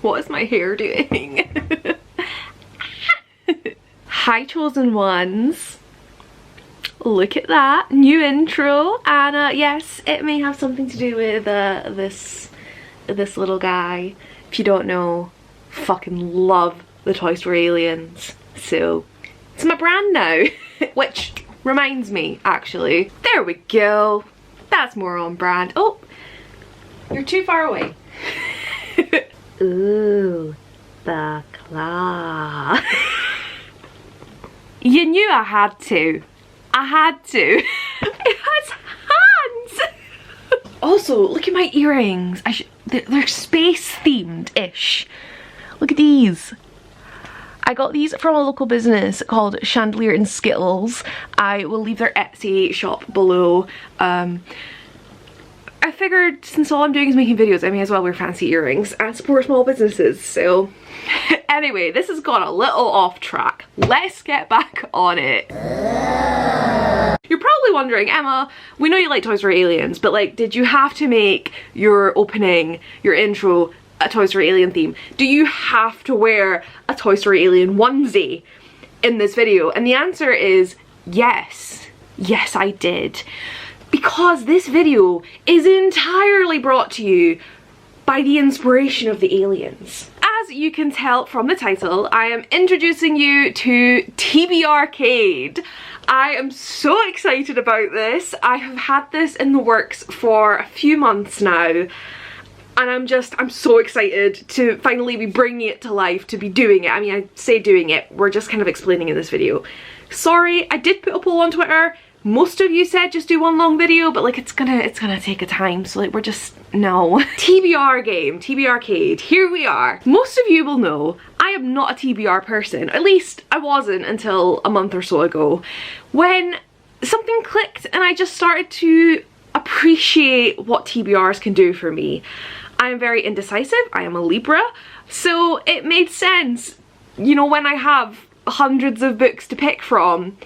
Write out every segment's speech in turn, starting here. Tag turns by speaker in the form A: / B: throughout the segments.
A: What is my hair doing? Hi chosen ones. Look at that new intro, and yes, it may have something to do with this little guy. If you don't know, fucking love the Toy Story aliens, so it's my brand now. Which reminds me, actually, there we go, that's more on brand. Oh, you're too far away. Ooh, the claw. You knew I had to. I had to. It has hands. Also, look at my earrings. They're space themed-ish. Look at these. I got these from a local business called Chandelier and Skittles. I will leave their Etsy shop below. I figured since all I'm doing is making videos, I may as well wear fancy earrings and support small businesses, so anyway, this has gone a little off track. Let's get back on it. You're probably wondering, Emma, we know you like Toy Story aliens, but like, did you have to make your opening, your intro, a Toy Story alien theme? Do you have to wear a Toy Story alien onesie in this video? And the answer is yes. Yes, I did. Because this video is entirely brought to you by the inspiration of the aliens. As you can tell from the title, I am introducing you to TBRcade. I am so excited about this. I have had this in the works for a few months now, and I'm so excited to finally be bringing it to life, to be doing it. I mean, I say doing it, we're just kind of explaining in this video. Sorry, I did put a poll on Twitter. Most of you said just do one long video, but like it's gonna take a time, so like we're just, no. TBR game, TBRcade, here we are. Most of you will know I am not a TBR person. At least I wasn't until a month or so ago, when something clicked and I just started to appreciate what TBRs can do for me. I am very indecisive, I am a Libra, so it made sense, you know, when I have hundreds of books to pick from,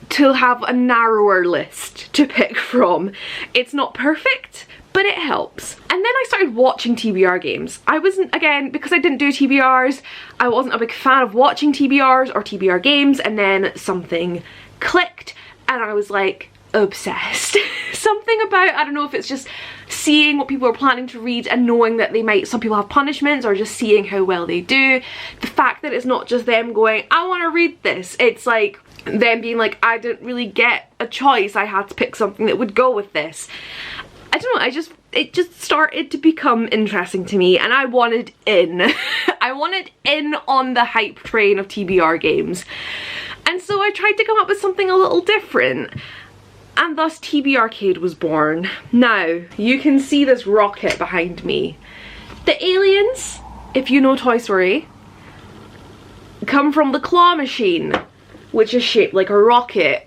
A: to have a narrower list to pick from. It's not perfect, but it helps. And then I started watching TBR games. I wasn't, again, because I didn't do TBRs, I wasn't a big fan of watching TBRs or TBR games, and then something clicked and I was like obsessed. Something about, I don't know if it's just seeing what people are planning to read and knowing that they might, some people have punishments, or just seeing how well they do. The fact that it's not just them going, I want to read this, it's like them being like, I didn't really get a choice, I had to pick something that would go with this. I don't know, it just started to become interesting to me, and I wanted in. I wanted in on the hype train of TBR games. And so I tried to come up with something a little different, and thus TBRcade was born. Now, you can see this rocket behind me. The aliens, if you know Toy Story, come from the claw machine, which is shaped like a rocket.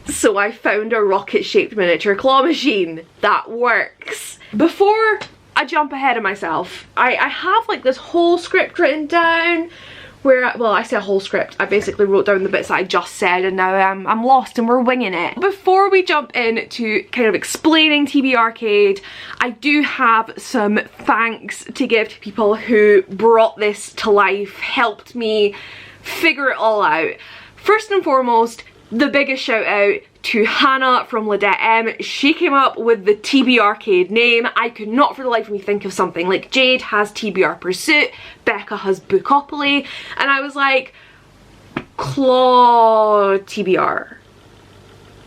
A: So I found a rocket-shaped miniature claw machine that works. Before I jump ahead of myself, I have like this whole script written down where, well, I say a whole script, I basically wrote down the bits that I just said, and now I'm lost and we're winging it. Before we jump into kind of explaining TBRcade, I do have some thanks to give to people who brought this to life, helped me figure it all out. First and foremost, the biggest shout out to Hannah from Ladette M. She came up with the TBRcade name. I could not for the life of me think of something. Like, Jade has TBR Pursuit, Becca has Bookopoly, and I was like, Claw TBR.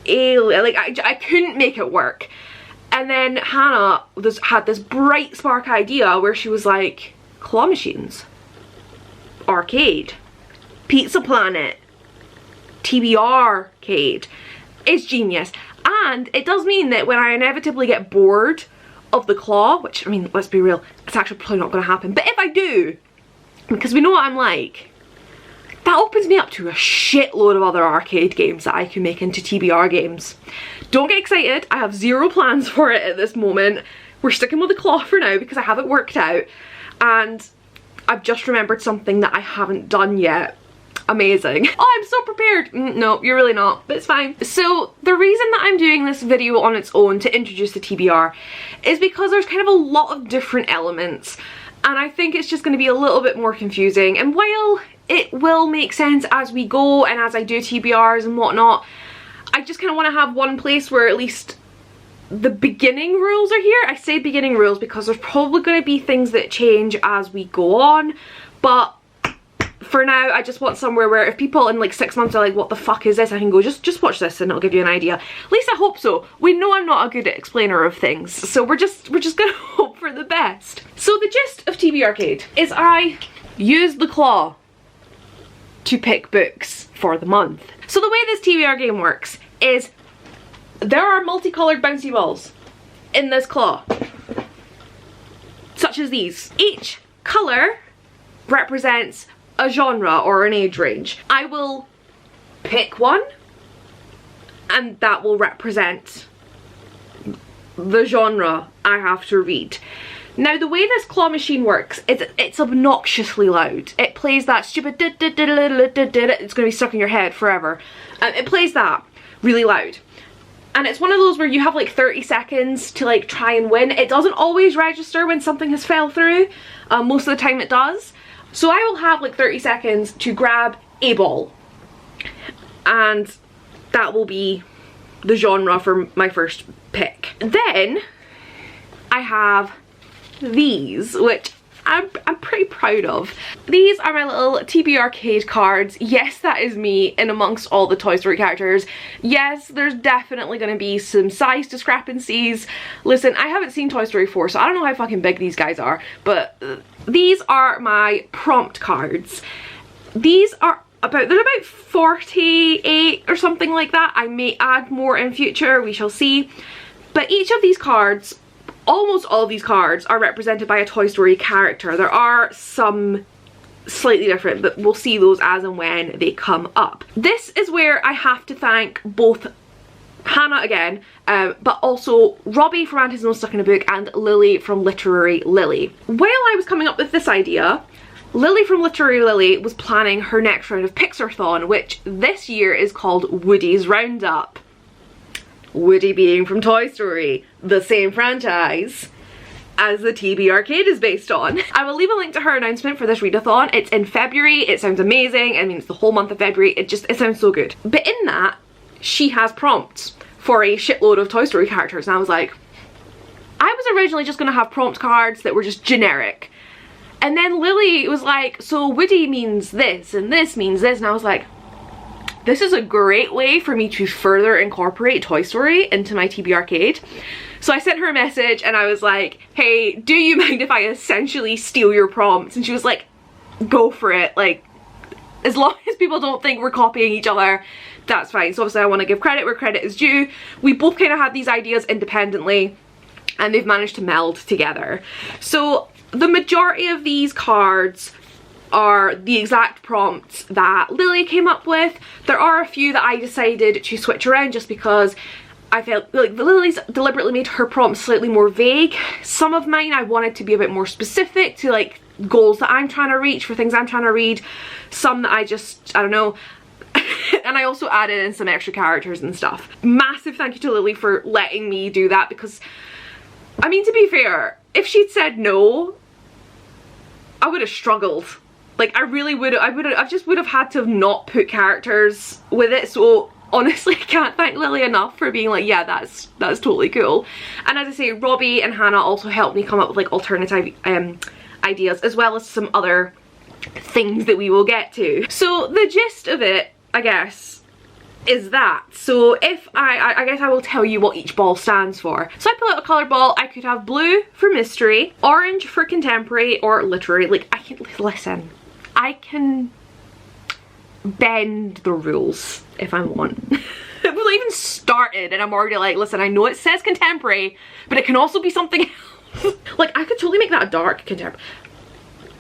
A: Like, I couldn't make it work. And then Hannah had this bright spark idea where she was like, claw machines, arcade, Pizza Planet, TBRcade. It's genius. And it does mean that when I inevitably get bored of the claw, which, I mean, let's be real, it's actually probably not going to happen, but if I do, because we know what I'm like, that opens me up to a shitload of other arcade games that I can make into TBR games. Don't get excited, I have zero plans for it at this moment. We're sticking with the claw for now because I have it worked out, and I've just remembered something that I haven't done yet. Amazing. Oh, I'm so prepared. No, you're really not, but it's fine. So the reason that I'm doing this video on its own to introduce the TBR is because there's kind of a lot of different elements and I think it's just going to be a little bit more confusing. And while it will make sense as we go and as I do TBRs and whatnot, I just kind of want to have one place where at least the beginning rules are here. I say beginning rules because there's probably going to be things that change as we go on, but for now I just want somewhere where if people in like 6 months are like, what the fuck is this, I can go, just watch this and it'll give you an idea. At least I hope so. We know I'm not a good explainer of things, so we're just gonna hope for the best. So the gist of TBRcade is I use the claw to pick books for the month. So the way this TBR game works is there are multicolored bouncy balls in this claw, such as these. Each color represents a genre or an age range. I will pick one and that will represent the genre I have to read. Now the way this claw machine works is it's obnoxiously loud. It plays that stupid it's gonna be stuck in your head forever. It plays that really loud. And it's one of those where you have like 30 seconds to like try and win. It doesn't always register when something has fell through. Most of the time it does. So I will have like 30 seconds to grab a ball. And that will be the genre for my first pick. Then I have these, which I'm pretty proud of. These are my little TBRcade cards. Yes, that is me in amongst all the Toy Story characters. Yes, there's definitely going to be some size discrepancies. Listen, I haven't seen Toy Story 4, so I don't know how fucking big these guys are, but these are my prompt cards. These are they're about 48 or something like that. I may add more in future, we shall see. But each of these cards, almost all of these cards, are represented by a Toy Story character. There are some slightly different, but we'll see those as and when they come up. This is where I have to thank both Hannah again, but also Robbie from Auntie's Nose Stuck in a Book and Lily from Literary Lily. While I was coming up with this idea, Lily from Literary Lily was planning her next round of Pixarthon, which this year is called Woodys Roundup. Woody being from Toy Story, the same franchise as the TBRcade is based on. I will leave a link to her announcement for this readathon. It's in February. It sounds amazing. I mean, it's the whole month of February. It sounds so good. But in that, she has prompts for a shitload of Toy Story characters, and I was like, I was originally just gonna have prompt cards that were just generic. And then Lily was like, so Woody means this and this means this, and I was like, this is a great way for me to further incorporate Toy Story into my TBRcade. So I sent her a message and I was like, hey, do you mind if I essentially steal your prompts? And she was like, go for it. Like, as long as people don't think we're copying each other, that's fine. So obviously I want to give credit where credit is due. We both kind of had these ideas independently and they've managed to meld together. So the majority of these cards are the exact prompts that Lily came up with. There are a few that I decided to switch around just because I felt like Lily's deliberately made her prompts slightly more vague. Some of mine I wanted to be a bit more specific to like goals that I'm trying to reach for things I'm trying to read. Some that I don't know. And I also added in some extra characters and stuff. Massive thank you to Lily for letting me do that, because I mean, to be fair, if she'd said no, I would have struggled. Like, I really would have, I just would have had to have not put characters with it. So honestly, I can't thank Lily enough for being like, yeah, that's totally cool. And as I say, Robbie and Hannah also helped me come up with like alternative ideas, as well as some other things that we will get to. So the gist of it, I guess, is that. So if I guess I will tell you what each ball stands for. So I pull out a colour ball. I could have blue for mystery, orange for contemporary, or literary. Like, I can, listen, I can bend the rules if I want. I've not even started and I'm already like, listen, I know it says contemporary, but it can also be something else. Like, I could totally make that a dark contemporary.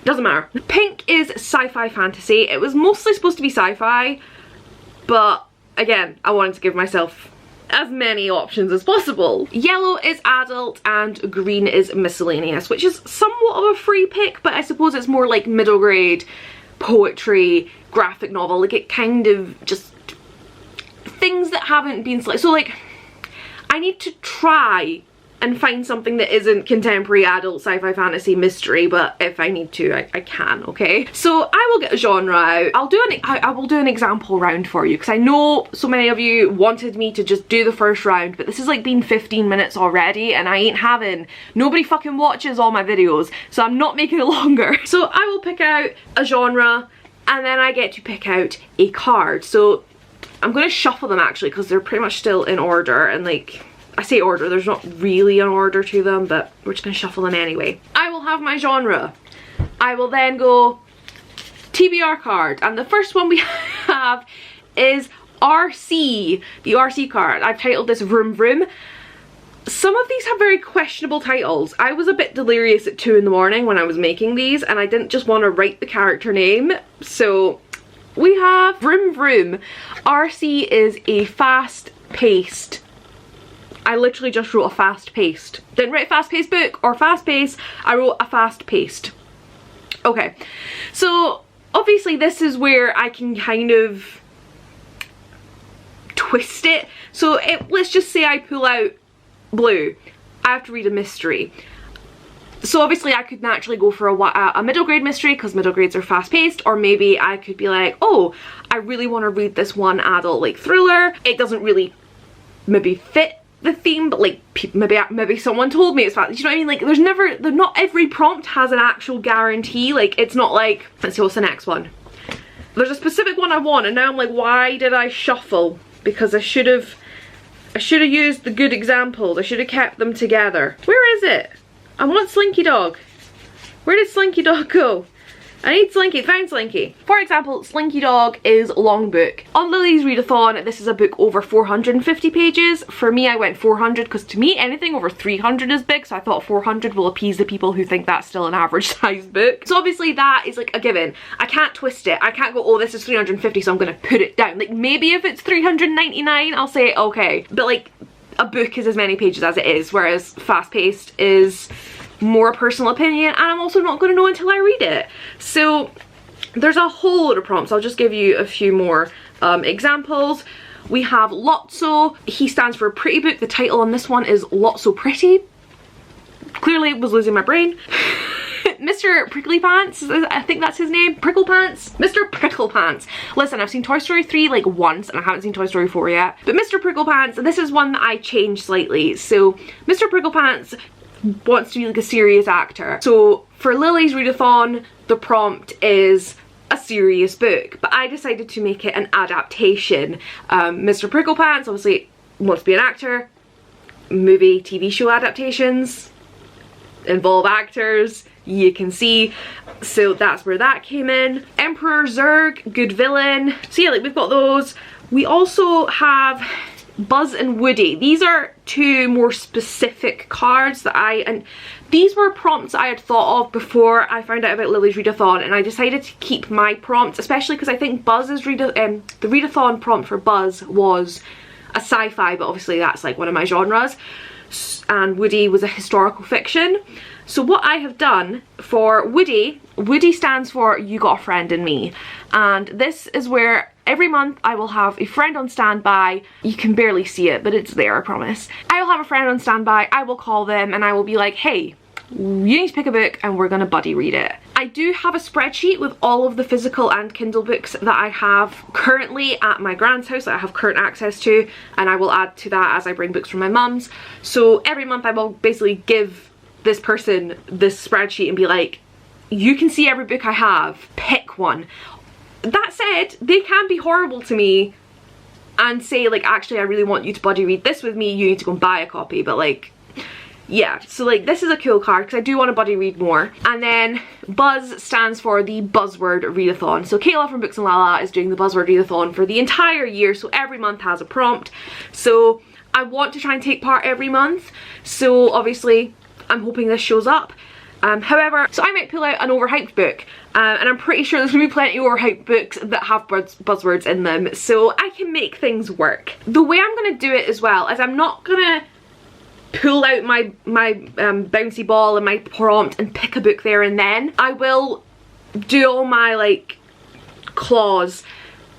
A: Doesn't matter. Pink is sci-fi fantasy. It was mostly supposed to be sci-fi, but again, I wanted to give myself as many options as possible. Yellow is adult and green is miscellaneous, which is somewhat of a free pick, but I suppose it's more like middle grade poetry, graphic novel. Like, it kind of just things that haven't been selected. So like, I need to try and find something that isn't contemporary, adult, sci-fi, fantasy, mystery, but if I need to, I can, okay? So I will get a genre out. I will do an example round for you, because I know so many of you wanted me to just do the first round, but this has like been 15 minutes already, and I ain't having, nobody fucking watches all my videos, so I'm not making it longer. So I will pick out a genre, and then I get to pick out a card. So I'm gonna shuffle them actually, because they're pretty much still in order, and like, I say order, there's not really an order to them, but we're just gonna shuffle them anyway. I will have my genre. I will then go TBR card, and the first one we have is RC, the RC card. I've titled this Vroom Vroom. Some of these have very questionable titles. I was a bit delirious at 2 in the morning when I was making these, and I didn't just want to write the character name, so we have Vroom Vroom. RC is a fast-paced. I literally just wrote a fast-paced. Didn't write a fast-paced book or fast-paced, I wrote a fast-paced. Okay, so obviously this is where I can kind of twist it. So let's just say I pull out blue. I have to read a mystery. So obviously I could naturally go for a middle grade mystery, because middle grades are fast paced, or maybe I could be like, oh, I really want to read this one adult like thriller. It doesn't really maybe fit the theme, but like maybe someone told me it's fast. You know what I mean? Like not every prompt has an actual guarantee. Like it's not like, let's see what's the next one. There's a specific one I want, and now I'm like, why did I shuffle? Because I should have used the good examples. I should have kept them together. Where is it? I want Slinky Dog. Where did Slinky Dog go? I need Slinky. Found Slinky. For example, Slinky Dog is long book. On Lily's readathon, this is a book over 450 pages. For me, I went 400 because to me, anything over 300 is big, so I thought 400 will appease the people who think that's still an average size book. So obviously that is like a given. I can't twist it. I can't go, oh, this is 350, so I'm gonna put it down. Like maybe if it's 399, I'll say okay. But like a book is as many pages as it is, whereas fast-paced is more personal opinion, and I'm also not going to know until I read it. So there's a whole load of prompts. I'll just give you a few more examples. We have Lotso. He stands for pretty book. The title on this one is Lotso Pretty. Clearly was losing my brain. Mr. Prickly Pants, I think that's his name. Prickle Pants? Mr. Prickle Pants. Listen, I've seen Toy Story 3 like once, and I haven't seen Toy Story 4 yet. But Mr. Prickle Pants, this is one that I changed slightly. So Mr. Prickle Pants wants to be like a serious actor. So for Lily's readathon, the prompt is a serious book, but I decided to make it an adaptation. Mr. Prickle Pants obviously wants to be an actor. Movie, TV show adaptations involve actors, you can see, so that's where that came in. Emperor Zurg, good villain. So yeah, like we've got those. We also have Buzz and Woody. These are two more specific cards that and these were prompts I had thought of before I found out about Lily's readathon, and I decided to keep my prompts, especially because I think Buzz's the readathon prompt for Buzz was a sci-fi, but obviously that's like one of my genres, and Woody was a historical fiction. So what I have done for Woody stands for You Got a Friend in Me, and this is where every month I will have a friend on standby. You can barely see it, but it's there, I promise. I will have a friend on standby, I will call them, and I will be like, hey, you need to pick a book and we're gonna buddy read it. I do have a spreadsheet with all of the physical and Kindle books that I have currently at my grand's house that I have current access to, and I will add to that as I bring books from my mum's. So every month I will basically give this person this spreadsheet and be like, you can see every book I have, pick one. That said, they can be horrible to me and say like, actually I really want you to buddy read this with me, you need to go and buy a copy, but like, yeah. So like this is a cool card because I do want to buddy read more. And then Buzz stands for the Buzzword Readathon. So Kayla from Books and Lala is doing the Buzzword Readathon for the entire year, so every month has a prompt. So I want to try and take part every month, so obviously I'm hoping this shows up. However, so I might pull out an overhyped book, and I'm pretty sure there's gonna be plenty of overhyped books that have buzzwords in them, so I can make things work. The way I'm gonna do it as well is I'm not gonna pull out my bouncy ball and my prompt and pick a book there and then. I will do all my like claws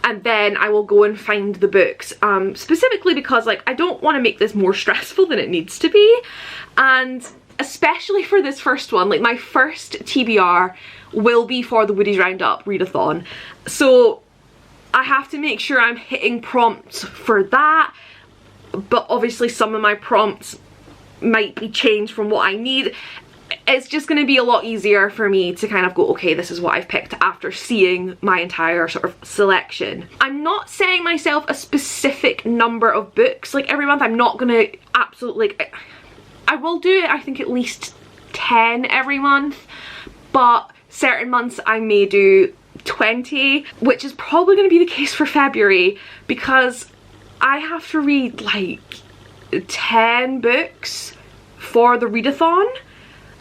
A: and then I will go and find the books, specifically because like I don't want to make this more stressful than it needs to be, and especially for this first one, like my first TBR will be for the Woodys Roundup readathon, so I have to make sure I'm hitting prompts for that, but obviously some of my prompts might be changed from what I need. It's just going to be a lot easier for me to kind of go, okay, this is what I've picked after seeing my entire sort of selection. I'm not setting myself a specific number of books like every month. I'm not going to absolutely, like, I will do it, I think at least 10 every month, but certain months I may do 20, which is probably going to be the case for February, because I have to read like 10 books for the readathon,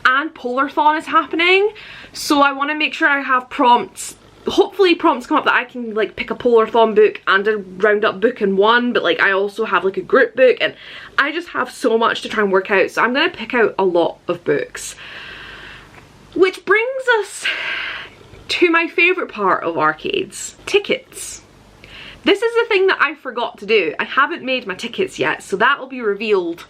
A: and Polarthon is happening, so I want to make sure I have prompts. Hopefully prompts come up that I can like pick a Polarthon book and a Roundup book in one, but like I also have like a group book, and I just have so much to try and work out, so I'm going to pick out a lot of books. Which brings us to my favourite part of arcades, tickets. This is the thing that I forgot to do. I haven't made my tickets yet, so that will be revealed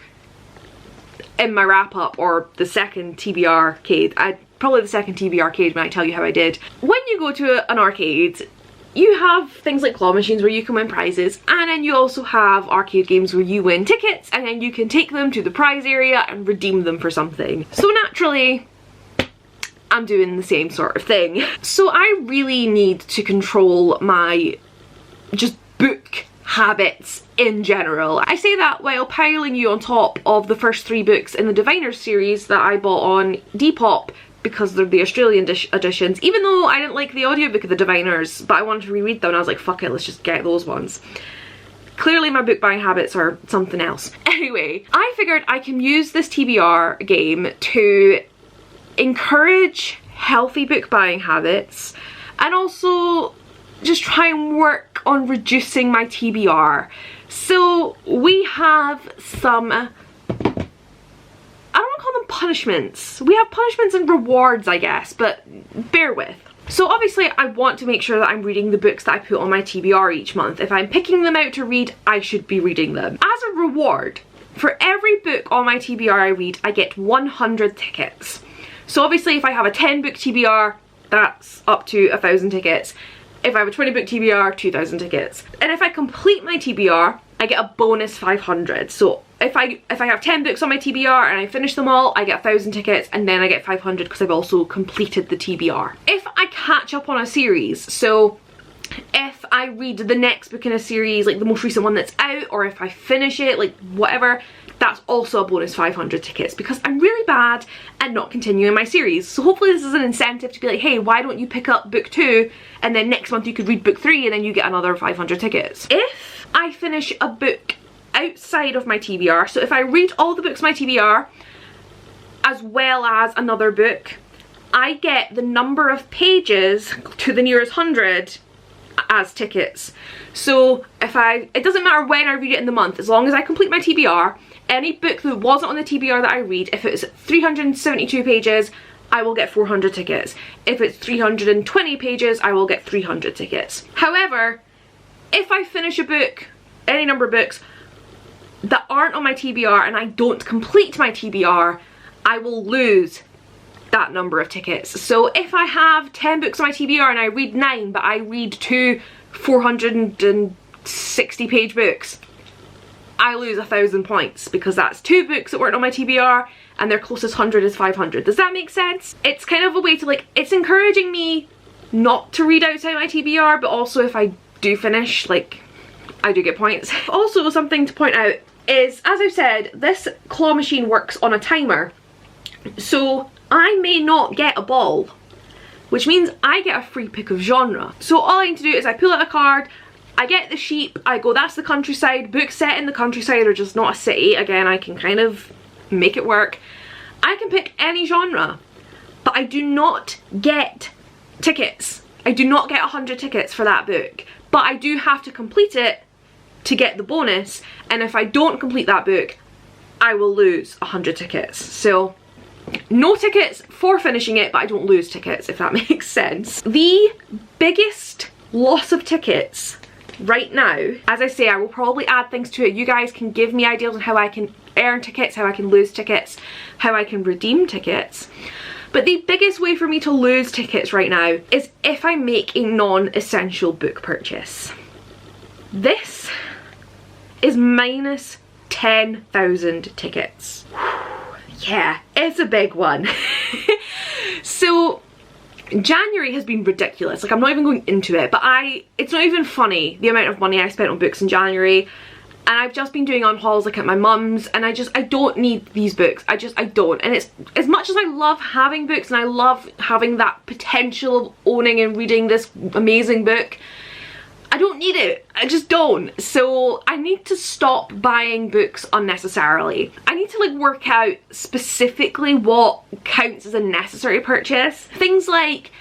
A: in my wrap up, or the second TBRcade. Probably the second TBRcade when I tell you how I did. When you go to an arcade, you have things like claw machines where you can win prizes, and then you also have arcade games where you win tickets, and then you can take them to the prize area and redeem them for something. So naturally, I'm doing the same sort of thing. So I really need to control my just book habits in general. I say that while piling you on top of the first 3 books in the Diviners series that I bought on Depop, because they're the Australian editions, even though I didn't like the audiobook of the Diviners, but I wanted to reread them and I was like, fuck it, let's just get those ones. Clearly my book buying habits are something else. Anyway, I figured I can use this TBR game to encourage healthy book buying habits, and also just try and work on reducing my TBR. So we have some, I don't want to call them punishments. We have punishments and rewards, I guess, but bear with. So obviously I want to make sure that I'm reading the books that I put on my TBR each month. If I'm picking them out to read, I should be reading them. As a reward, for every book on my TBR I read, I get 100 tickets. So obviously if I have a 10 book TBR, that's up to 1,000 tickets. If I have a 20 book TBR, 2,000 tickets. And if I complete my TBR, I get a bonus 500. So if I have 10 books on my TBR and I finish them all, I get 1,000 tickets, and then I get 500 because I've also completed the TBR. If I catch up on a series, so if I read the next book in a series, like the most recent one that's out, or if I finish it, like whatever, that's also a bonus 500 tickets, because I'm really bad at not continuing my series. So hopefully this is an incentive to be like, hey, why don't you pick up book 2 and then next month you could read book 3 and then you get another 500 tickets. If I finish a book outside of my TBR, so if I read all the books in my TBR as well as another book, I get the number of pages to the nearest 100 as tickets. So if it doesn't matter when I read it in the month, as long as I complete my TBR, any book that wasn't on the TBR that I read, if it's 372 pages, I will get 400 tickets. If it's 320 pages, I will get 300 tickets. However, if I finish a book, any number of books, that aren't on my TBR and I don't complete my TBR, I will lose that number of tickets. So if I have 10 books on my TBR and I read 9, but I read 2 460 page books, I lose 1,000 points, because that's 2 books that weren't on my TBR and their closest 100 is 500. Does that make sense? It's kind of a way to, like, it's encouraging me not to read outside my TBR, but also if I do finish, like, I do get points. Also, something to point out is, as I've said, this claw machine works on a timer. So I may not get a ball, which means I get a free pick of genre. So all I need to do is I pull out a card, I get the sheep, I go, that's the countryside, book set in the countryside or just not a city. Again, I can kind of make it work. I can pick any genre, but I do not get tickets. I do not get 100 tickets for that book, but I do have to complete it to get the bonus, and if I don't complete that book, I will lose 100 tickets. So no tickets for finishing it, but I don't lose tickets, if that makes sense. The biggest loss of tickets right now. As I say, I will probably add things to it. You guys can give me ideas on how I can earn tickets, how I can lose tickets, how I can redeem tickets. But the biggest way for me to lose tickets right now is if I make a non-essential book purchase. This is minus 10,000 tickets. Yeah, it's a big one. So January has been ridiculous. Like, I'm not even going into it, but it's not even funny the amount of money I spent on books in January. And I've just been doing on hauls like at my mum's, and I don't need these books. I don't. And it's, as much as I love having books and I love having that potential of owning and reading this amazing book, I don't need it. I just don't. So I need to stop buying books unnecessarily. I need to like work out specifically what counts as a necessary purchase. Things like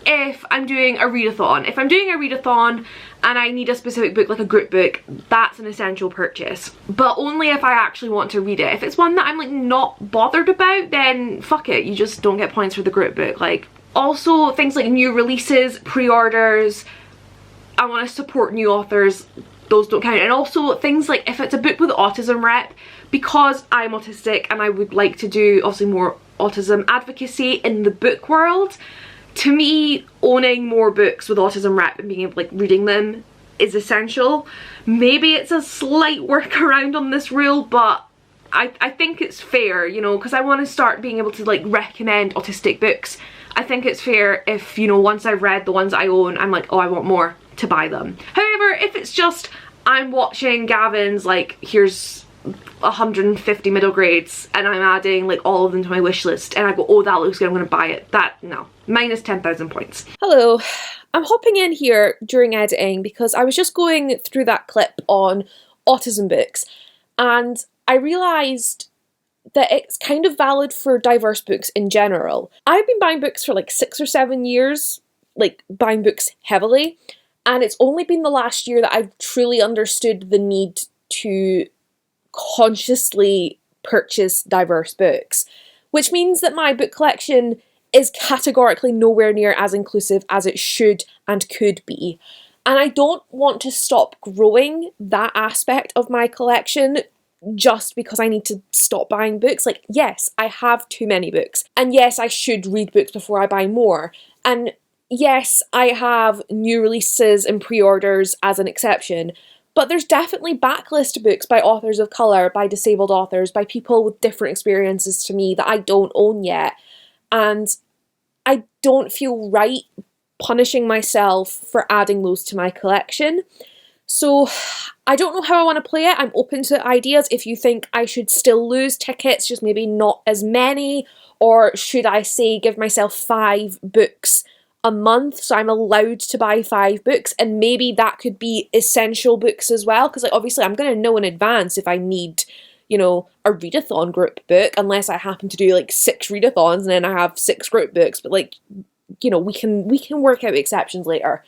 A: if I'm doing a readathon. If I'm doing a readathon and I need a specific book, like a group book, that's an essential purchase. But only if I actually want to read it. If it's one that I'm like not bothered about, then fuck it, you just don't get points for the group book. Like, also things like new releases, pre-orders, I want to support new authors, those don't count. And also things like if it's a book with autism rep, because I'm autistic and I would like to do obviously more autism advocacy in the book world, to me owning more books with autism rep and being able to like reading them is essential. Maybe it's a slight workaround on this rule, but I think it's fair, you know, because I want to start being able to like recommend autistic books. I think it's fair if, you know, once I've read the ones I own, I'm like, oh, I want more, to buy them. However, if it's just I'm watching Gavin's like here's 150 middle grades and I'm adding like all of them to my wish list and I go, oh, that looks good, I'm gonna buy it, that, no, minus 10,000 points. Hello, I'm hopping in here during editing because I was just going through that clip on autism books and I realised that it's kind of valid for diverse books in general. I've been buying books for like 6 or 7 years, like buying books heavily, and it's only been the last year that I've truly understood the need to consciously purchase diverse books, which means that my book collection is categorically nowhere near as inclusive as it should and could be. And I don't want to stop growing that aspect of my collection just because I need to stop buying books. Like, yes, I have too many books, and yes, I should read books before I buy more, and yes, I have new releases and pre-orders as an exception, but there's definitely backlist books by authors of colour, by disabled authors, by people with different experiences to me that I don't own yet, and I don't feel right punishing myself for adding those to my collection. So I don't know how I want to play it. I'm open to ideas. If you think I should still lose tickets, just maybe not as many, or should I say give myself 5 books a month, so I'm allowed to buy 5 books, and maybe that could be essential books as well, because like obviously I'm going to know in advance if I need, you know, a readathon group book, unless I happen to do like 6 readathons and then I have 6 group books, but like, you know, we can work out exceptions later.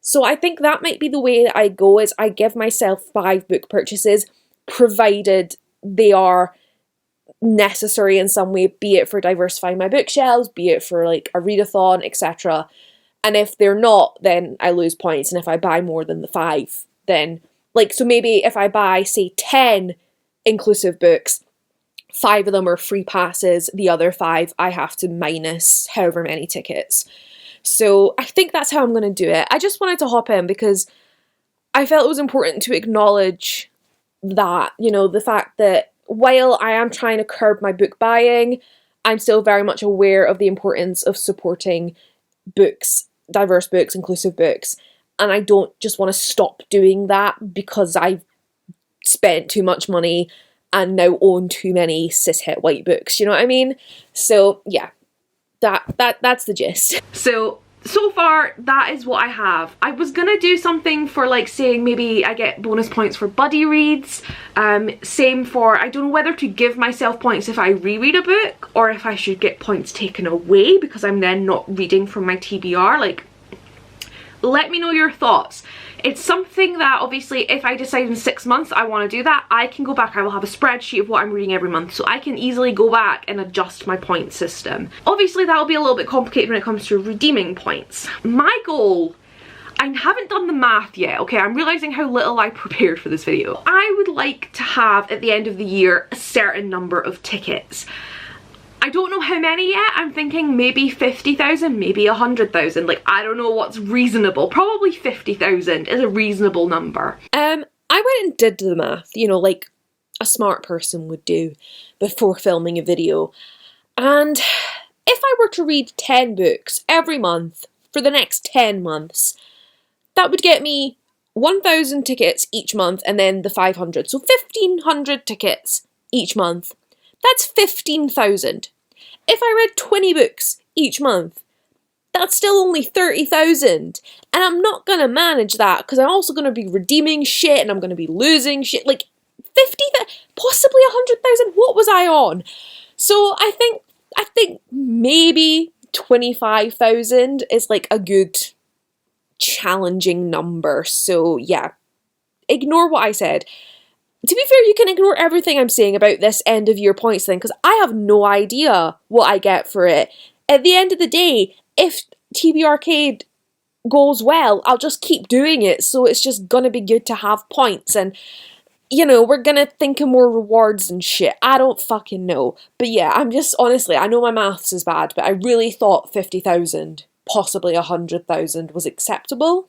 A: So I think that might be the way that I go, is I give myself 5 book purchases, provided they are necessary in some way, be it for diversifying my bookshelves, be it for like a readathon, etc. And if they're not, then I lose points, and if I buy more than the 5, then like, so maybe if I buy say 10 inclusive books, 5 of them are free passes, the other 5 I have to minus however many tickets. So I think that's how I'm going to do it. I just wanted to hop in because I felt it was important to acknowledge that, you know, the fact that while I am trying to curb my book buying, I'm still very much aware of the importance of supporting books, diverse books, inclusive books, and I don't just want to stop doing that because I've spent too much money and now own too many cishet white books, you know what I mean? So yeah, that's the gist. So far, that is what I have. I was gonna do something for like saying maybe I get bonus points for buddy reads. Same for, I don't know whether to give myself points if I reread a book or if I should get points taken away because I'm then not reading from my TBR. Like, let me know your thoughts. It's something that obviously if I decide in 6 months I want to do that, I can go back. I will have a spreadsheet of what I'm reading every month, so I can easily go back and adjust my point system. Obviously that'll be a little bit complicated when it comes to redeeming points. My goal, I haven't done the math yet, okay? I'm realizing how little I prepared for this video. I would like to have, at the end of the year, a certain number of tickets. I don't know how many yet. I'm thinking maybe 50,000, maybe 100,000. Like, I don't know what's reasonable. Probably 50,000 is a reasonable number.
B: I went and did the math, you know, like a smart person would do before filming a video. And if I were to read 10 books every month for the next 10 months, that would get me 1,000 tickets each month and then the 500. So 1,500 tickets each month. That's 15,000. If I read 20 books each month, that's still only 30,000. And I'm not going to manage that because I'm also going to be redeeming shit and I'm going to be losing shit. Like 50,000, possibly 100,000. What was I on? So I think maybe 25,000 is like a good challenging number. So yeah, ignore what I said. To be fair, you can ignore everything I'm saying about this end of year points thing because I have no idea what I get for it. At the end of the day, if TBRcade goes well, I'll just keep doing it. So it's just gonna be good to have points and, you know, we're gonna think of more rewards and shit. I don't fucking know. But yeah, I'm just, honestly, I know my maths is bad, but I really thought 50,000, possibly 100,000 was acceptable.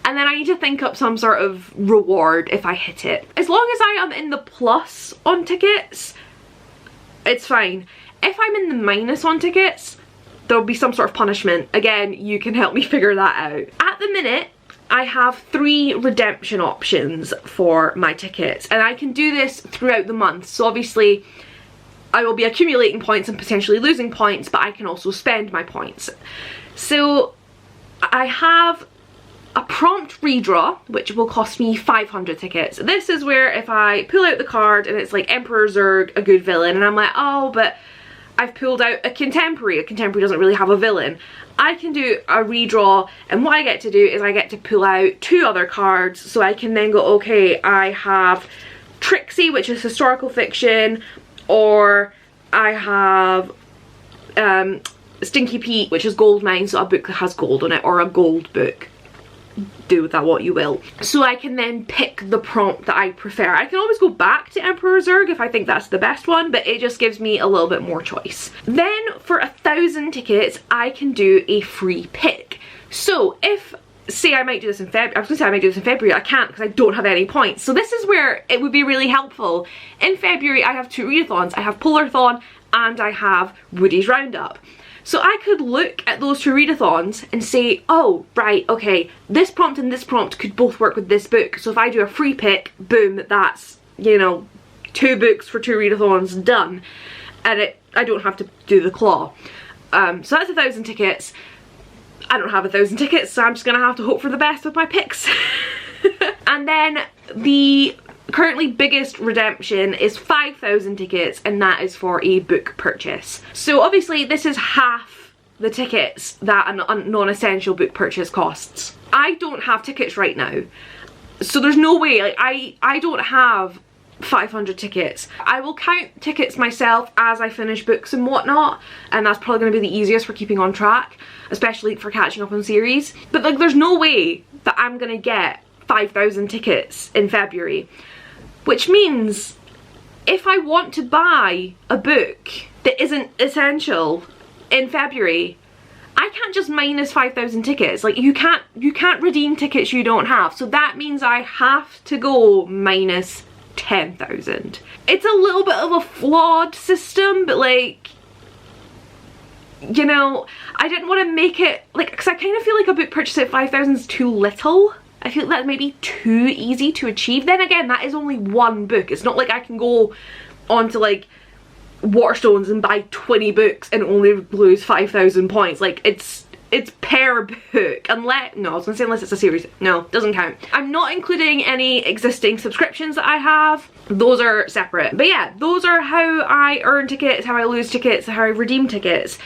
A: And then I need to think up some sort of reward if I hit it. As long as I am in the plus on tickets, it's fine. If I'm in the minus on tickets, there'll be some sort of punishment. Again, you can help me figure that out. At the minute, I have 3 redemption options for my tickets, and I can do this throughout the month. So obviously, I will be accumulating points and potentially losing points, but I can also spend my points. So I have a prompt redraw, which will cost me 500 tickets. This is where if I pull out the card and it's like Emperor Zurg, a good villain, and I'm like, oh, but I've pulled out a contemporary doesn't really have a villain. I can do a redraw, and what I get to do is I get to pull out 2 other cards, so I can then go, okay, I have Trixie, which is historical fiction, or I have Stinky Pete, which is gold mine, so a book that has gold on it, or a gold book. Do with that what you will. So I can then pick the prompt that I prefer. I can always go back to Emperor Zurg if I think that's the best one, but it just gives me a little bit more choice. Then for 1,000 tickets, I can do a free pick. So if, say I might do this in February, I was gonna say I might do this in February, I can't because I don't have any points. So this is where it would be really helpful. In February, I have 2 readathons. I have Polarthon and I have Woodys Roundup. So I could look at those 2 readathons and say, oh, right, okay, this prompt and this prompt could both work with this book. So if I do a free pick, boom, that's, you know, 2 books for 2 readathons done. And I don't have to do the claw. So that's 1,000 tickets. I don't have 1,000 tickets, so I'm just gonna have to hope for the best with my picks. And then the currently biggest redemption is 5,000 tickets, and that is for a book purchase. So obviously this is half the tickets that a non-essential book purchase costs. I don't have tickets right now, so there's no way, like I don't have 500 tickets. I will count tickets myself as I finish books and whatnot, and that's probably going to be the easiest for keeping on track, especially for catching up on series. But like, there's no way that I'm gonna get 5,000 tickets in February. Which means if I want to buy a book that isn't essential in February, I can't just minus 5,000 tickets. Like, you can't redeem tickets you don't have. So that means I have to go minus 10,000. It's a little bit of a flawed system, but like, you know, I didn't want to make it like, because I kind of feel like a book purchase at 5,000 is too little. I feel like that may be too easy to achieve. Then again, that is only 1 book. It's not like I can go onto like Waterstones and buy 20 books and only lose 5,000 points. Like, it's per book. Unless, no, I was gonna say unless it's a series. No, doesn't count. I'm not including any existing subscriptions that I have. Those are separate. But yeah, those are how I earn tickets, how I lose tickets, how I redeem tickets.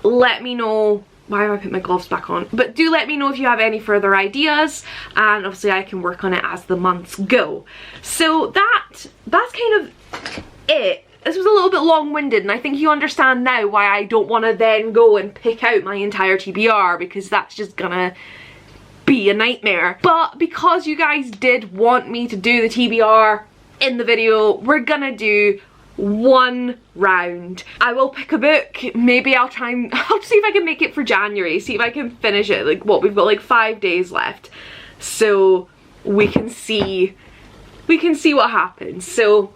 A: Let me know. Why have I put my gloves back on? But do let me know if you have any further ideas, and obviously I can work on it as the months go. So that's kind of it. this was a little bit long-winded, and I think you understand now why I don't want to then go and pick out my entire TBR, because that's just gonna be a nightmare. But because you guys did want me to do the TBR in the video, we're gonna do one round. I will pick a book. Maybe I'll see if I can make it for January, see if I can finish it. Like, what, we've got like 5 days left, so we can see what happens. So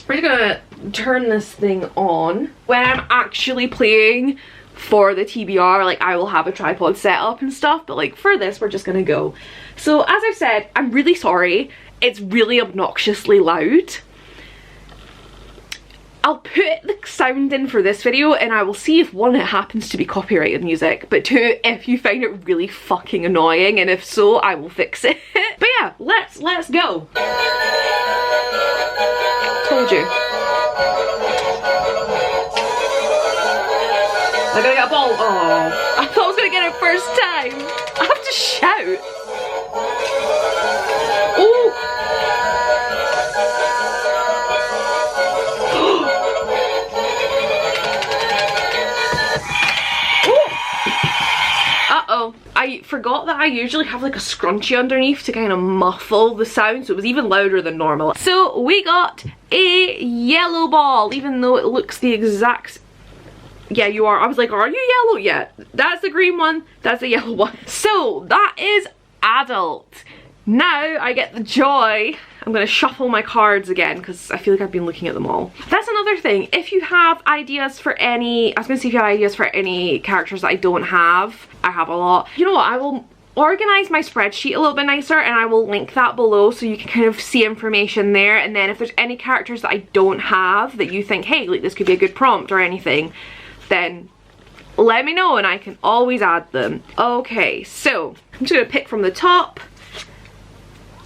A: we're just gonna turn this thing on. When I'm actually playing for the TBR, like, I will have a tripod set up and stuff, but like for this we're just gonna go. So as I've said, I'm really sorry, it's really obnoxiously loud. I'll put the sound in for this video, and I will see if one, it happens to be copyrighted music, but two, if you find it really fucking annoying, and if so, I will fix it. But yeah, let's go. Told you. I gotta get a ball. Oh, I thought I was gonna get it first time. I have to shout. Oh. Uh-oh, I forgot that I usually have like a scrunchie underneath to kind of muffle the sound, so it was even louder than normal. So we got a yellow ball, even though it looks the exact... Yeah, you are. I was like, are you yellow? Yeah, that's the green one, that's the yellow one. So that is adult. Now I get the joy. I'm gonna shuffle my cards again because I feel like I've been looking at them all. That's another thing. If you have ideas for any, I was gonna see if you have ideas for any characters that I don't have. I have a lot. You know what? I will organize my spreadsheet a little bit nicer, and I will link that below so you can kind of see information there. And then if there's any characters that I don't have that you think, hey, like this could be a good prompt or anything, then let me know and I can always add them. Okay, so I'm just gonna pick from the top.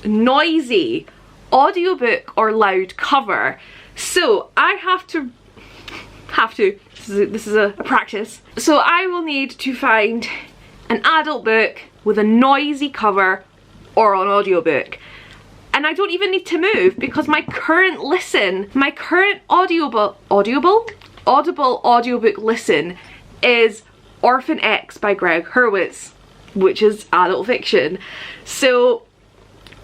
A: Noisy, audiobook or loud cover. So I have to, this is a practice. So I will need to find an adult book with a noisy cover or an audiobook. And I don't even need to move because my current audible audiobook listen is Orphan X by Greg Hurwitz, which is adult fiction. So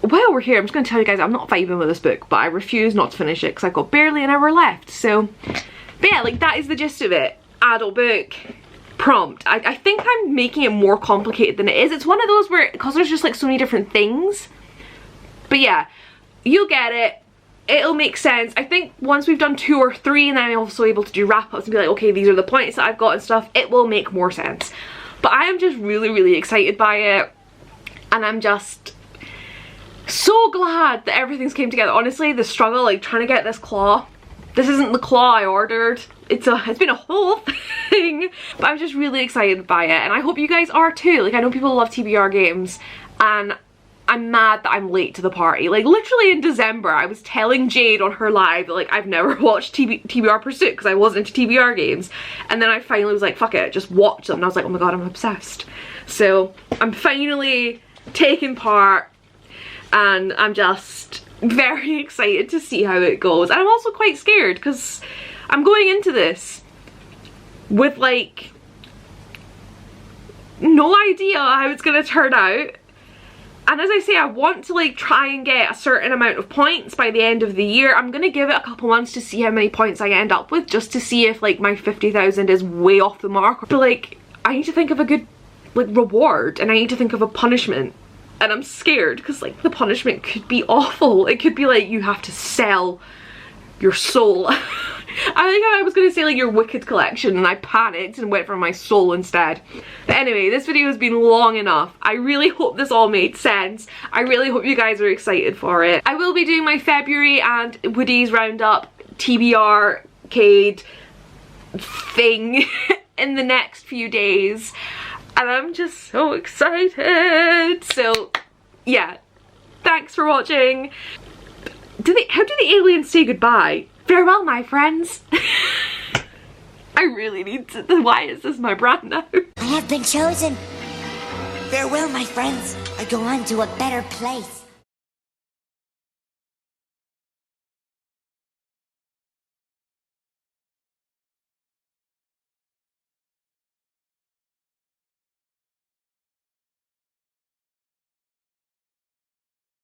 A: while we're here, I'm just going to tell you guys I'm not vibing with this book, but I refuse not to finish it because I've got barely an hour left. So, but yeah, like that is the gist of it. Adult book, prompt. I think I'm making it more complicated than it is. It's one of those where, because there's just like so many different things. But yeah, you'll get it. It'll make sense. I think once we've done 2 or 3 and then I'm also able to do wrap-ups and be like, okay, these are the points that I've got and stuff, it will make more sense. But I am just really, really excited by it. And I'm just so glad that everything's came together. Honestly, the struggle, like trying to get this claw. This isn't the claw I ordered. It's been a whole thing. But I'm just really excited by it. And I hope you guys are too. Like, I know people love TBR games. And I'm mad that I'm late to the party. Like, literally in December, I was telling Jade on her live that, like, I've never watched TBR Pursuit because I wasn't into TBR games. And then I finally was like, fuck it, just watch them. And I was like, oh my god, I'm obsessed. So, I'm finally taking part. And I'm just very excited to see how it goes. And I'm also quite scared because I'm going into this with, like, no idea how it's going to turn out. And as I say, I want to like try and get a certain amount of points by the end of the year. I'm gonna give it a couple months to see how many points I end up with, just to see if like my 50,000 is way off the mark. But like, I need to think of a good like reward, and I need to think of a punishment. And I'm scared because like the punishment could be awful. It could be like you have to sell your soul. I think I was gonna say like your Wicked collection, and I panicked and went for my soul instead. But anyway, this video has been long enough. I really hope this all made sense. I really hope you guys are excited for it. I will be doing my February and Woodys Roundup TBRcade thing in the next few days. And I'm just so excited. So yeah, thanks for watching. How do the aliens say goodbye? Farewell, my friends. I really need to. Why is this my brand now?
C: I have been chosen. Farewell, my friends. I go on to a better place.